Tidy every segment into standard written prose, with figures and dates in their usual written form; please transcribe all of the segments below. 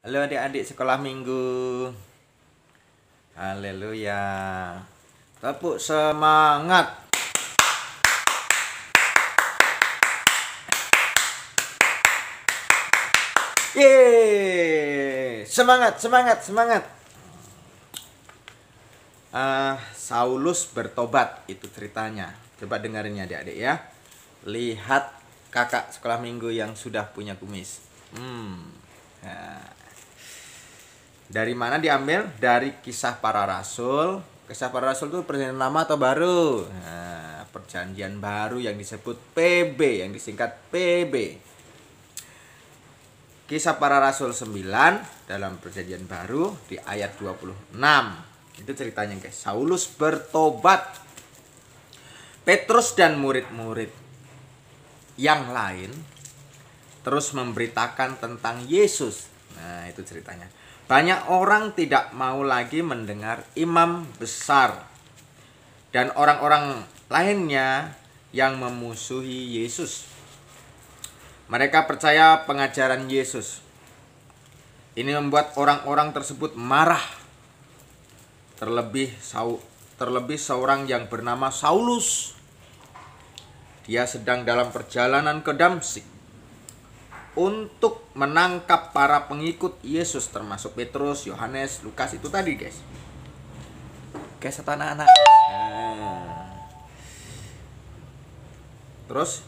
Halo adik-adik sekolah minggu. Haleluya. Tepuk semangat. Yeay. Semangat, semangat, semangat. Saulus bertobat, itu ceritanya. Coba dengerin ya adik-adik ya. Lihat kakak sekolah minggu yang sudah punya kumis. Nah. Dari mana diambil? Dari Kisah Para Rasul. Kisah Para Rasul itu perjanjian lama atau baru? Nah, perjanjian baru yang disebut PB, yang disingkat PB. Kisah Para Rasul 9 dalam perjanjian baru di ayat 26. Itu ceritanya guys. Saulus bertobat. Petrus dan murid-murid yang lain terus memberitakan tentang Yesus. Nah, itu ceritanya. Banyak orang tidak mau lagi mendengar imam besar dan orang-orang lainnya yang memusuhi Yesus. Mereka percaya pengajaran Yesus. Ini membuat orang-orang tersebut marah. Terlebih seorang yang bernama Saulus. Dia sedang dalam perjalanan ke Damsyik untuk menangkap para pengikut Yesus, termasuk Petrus, Yohanes, Lukas itu tadi guys. Guys atau anak-anak. Terus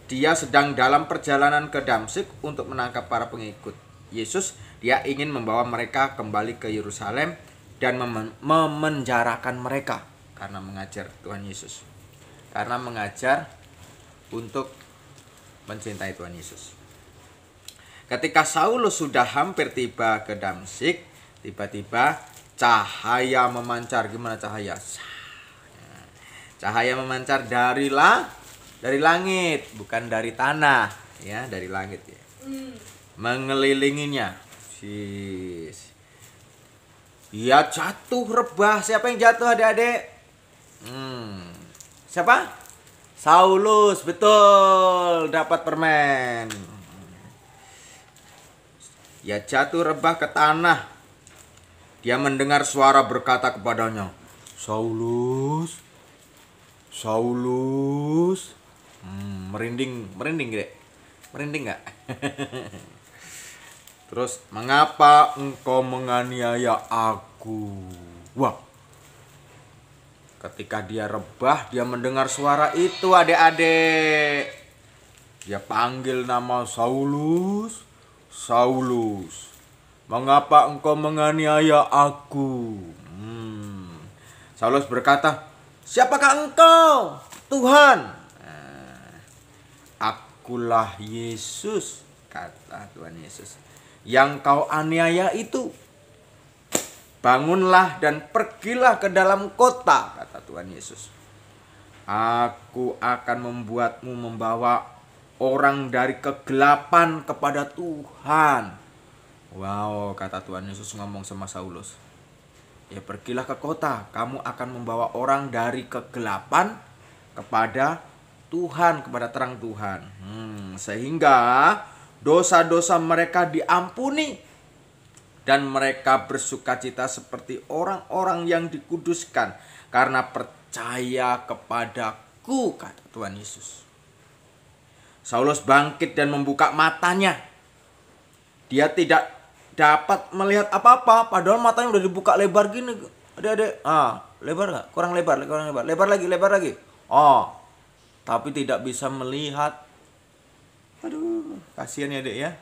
dia sedang dalam perjalanan ke Damsyik untuk menangkap para pengikut Yesus. Dia ingin membawa mereka kembali ke Yerusalem dan memenjarakan mereka karena mengajar Tuhan Yesus. Karena mengajar untuk mencintai Tuhan Yesus. Ketika Saulus sudah hampir tiba ke Damsyik, tiba-tiba cahaya memancar. Gimana cahaya? Cahaya memancar dari langit, bukan dari tanah, ya, dari langit ya. Mengelilinginya. Ia jatuh rebah. Siapa yang jatuh adik-adik? Siapa? Saulus, betul, dapat permen. Ia jatuh rebah ke tanah. Dia mendengar suara berkata kepadanya, Saulus, Saulus. Merinding gede. Merinding gak? Terus, mengapa engkau menganiaya aku? Wah. Ketika dia rebah, dia mendengar suara itu adik-adik. Dia panggil nama Saulus. Saulus, mengapa engkau menganiaya aku? Saulus berkata, siapakah engkau, Tuhan? Akulah Yesus, kata Tuhan Yesus, yang kau aniaya itu. Bangunlah dan pergilah ke dalam kota, kata Tuhan Yesus. Aku akan membuatmu membawa orang dari kegelapan kepada Tuhan. Wow, kata Tuhan Yesus ngomong sama Saulus. Ya pergilah ke kota, kamu akan membawa orang dari kegelapan kepada Tuhan, kepada terang Tuhan. Sehingga dosa-dosa mereka diampuni dan mereka bersukacita seperti orang-orang yang dikuduskan karena percaya kepadaku, kata Tuhan Yesus. Saulus bangkit dan membuka matanya. Dia tidak dapat melihat apa-apa, padahal matanya udah dibuka lebar gini. Adik-adik, lebar gak? Kurang lebar. Lebar lagi. Tapi tidak bisa melihat. Aduh, kasihan ya adik ya.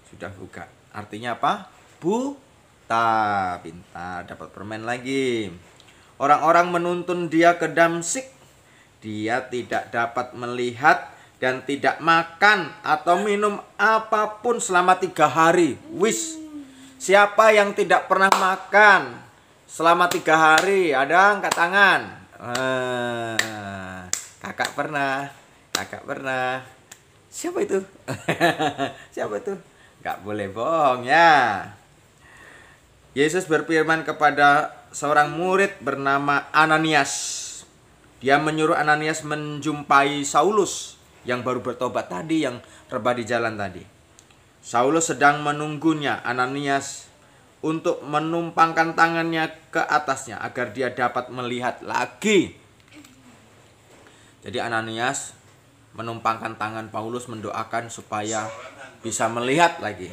Sudah buka. Artinya apa? Buta. Pintar, dapat permen lagi. Orang-orang menuntun dia ke Damsyik. Dia tidak dapat melihat dan tidak makan atau minum apapun selama 3 hari. Siapa yang tidak pernah makan selama 3 hari? Ada angkat tangan. Kakak pernah. Siapa itu? Siapa itu? Gak boleh bohong ya. Yesus berfirman kepada seorang murid bernama Ananias. Dia menyuruh Ananias menjumpai Saulus yang baru bertobat tadi, yang rebah di jalan tadi. Saulus sedang menunggunya, Ananias, untuk menumpangkan tangannya ke atasnya agar dia dapat melihat lagi. Jadi Ananias menumpangkan tangan Paulus, mendoakan supaya bisa melihat lagi.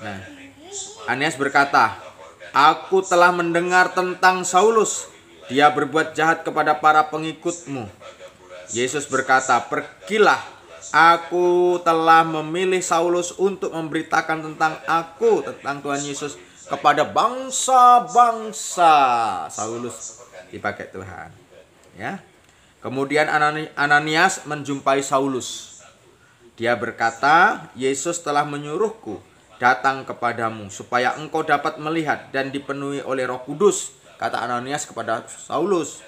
Nah, Ananias berkata, "Aku telah mendengar tentang Saulus. Dia berbuat jahat kepada para pengikutmu." Yesus berkata, "Pergilah, aku telah memilih Saulus untuk memberitakan tentang Tuhan Yesus kepada bangsa-bangsa." Saulus dipakai Tuhan. Ya. Kemudian Ananias menjumpai Saulus. Dia berkata, "Yesus telah menyuruhku datang kepadamu supaya engkau dapat melihat dan dipenuhi oleh Roh Kudus," kata Ananias kepada Saulus.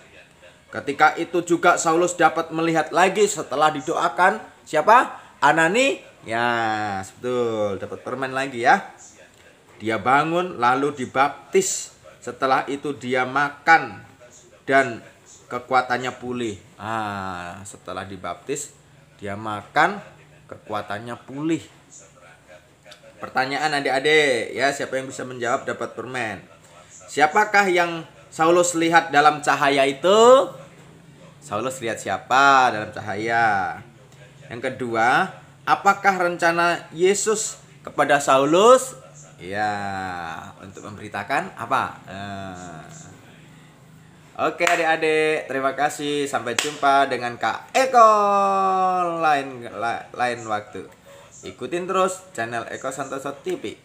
Ketika itu juga Saulus dapat melihat lagi setelah didoakan. Siapa? Anani? Ya, betul, dapat permen lagi ya. Dia bangun lalu dibaptis. Setelah itu dia makan dan kekuatannya pulih. Setelah dibaptis dia makan, kekuatannya pulih. Pertanyaan adik-adik ya, siapa yang bisa menjawab dapat permen. Siapakah yang Saulus lihat dalam cahaya itu? Saulus lihat siapa dalam cahaya? Yang kedua, apakah rencana Yesus kepada Saulus? Ya, untuk memberitakan apa? Oke adik-adik, terima kasih. Sampai jumpa dengan Kak Eko lain waktu. Ikutin terus channel Eko Santoso TV.